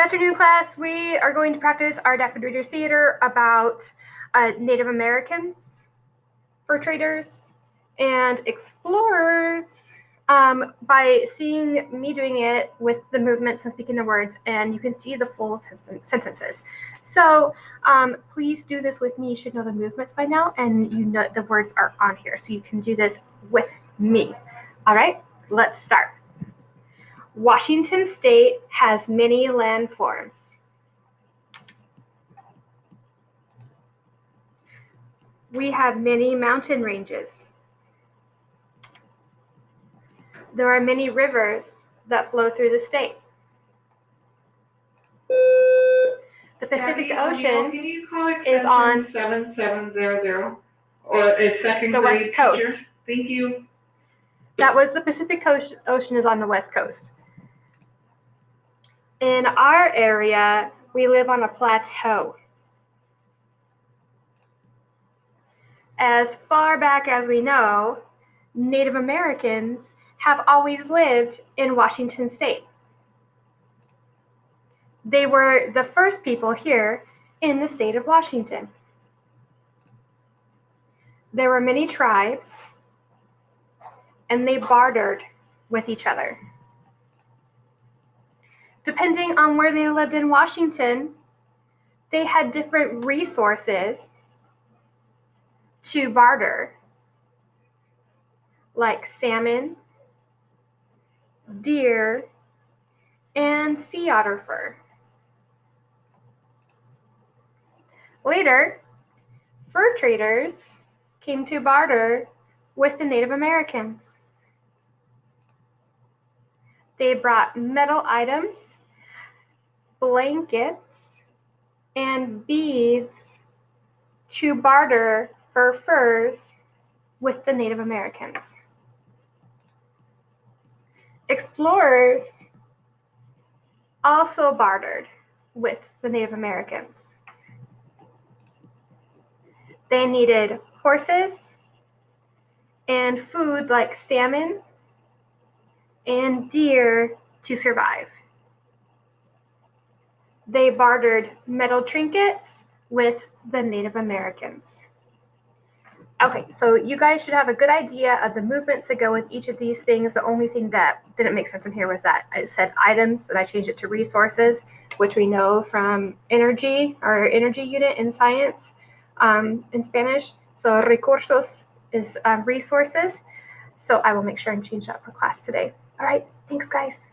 afternoon, class. We are going to practice our Dagwood Readers Theater about Native Americans, fur traders, and explorers by seeing me doing it with the movements and speaking the words, and you can see the full sentences. So please do this with me. You should know the movements by now, and you know the words are on here, so you can do this with me. All right, let's start. Washington State has many landforms. We have many mountain ranges. There are many rivers that flow through the state. The Pacific Ocean is on 7700 or a second the grade West Coast. teacher. Thank you. That was the Pacific Ocean is on the West Coast. In our area, we live on a plateau. As far back as we know, Native Americans have always lived in Washington State. They were the first people here in the state of Washington. There were many tribes, and they bartered with each other. Depending on where they lived in Washington, they had different resources to barter, like salmon, deer, and sea otter fur. Later, fur traders came to barter with the Native Americans. They brought metal items, blankets, and beads to barter for furs with the Native Americans. Explorers also bartered with the Native Americans. They needed horses and food like salmon and deer to survive. They bartered metal trinkets with the Native Americans. Okay, so you guys should have a good idea of the movements that go with each of these things. The only thing that didn't make sense in here was that I said items, and I changed it to resources, which we know from energy, our energy unit in science in Spanish. So recursos is resources. So I will make sure and change that for class today. All right, thanks guys.